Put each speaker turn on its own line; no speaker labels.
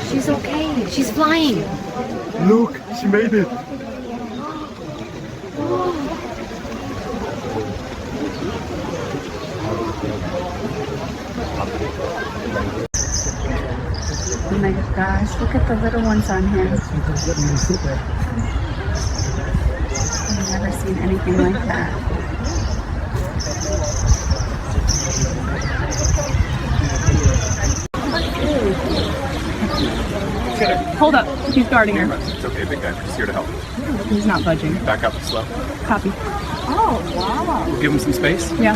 She's okay. She's flying.
Look, she made it.
Oh my gosh, look at the little ones on here. I've never seen anything like that. Hold up, he's guarding her.
It's okay, big guy. We're just here to help.
He's not budging.
Back up slow.
Copy. Oh, wow.
We'll give him some space.
Yeah.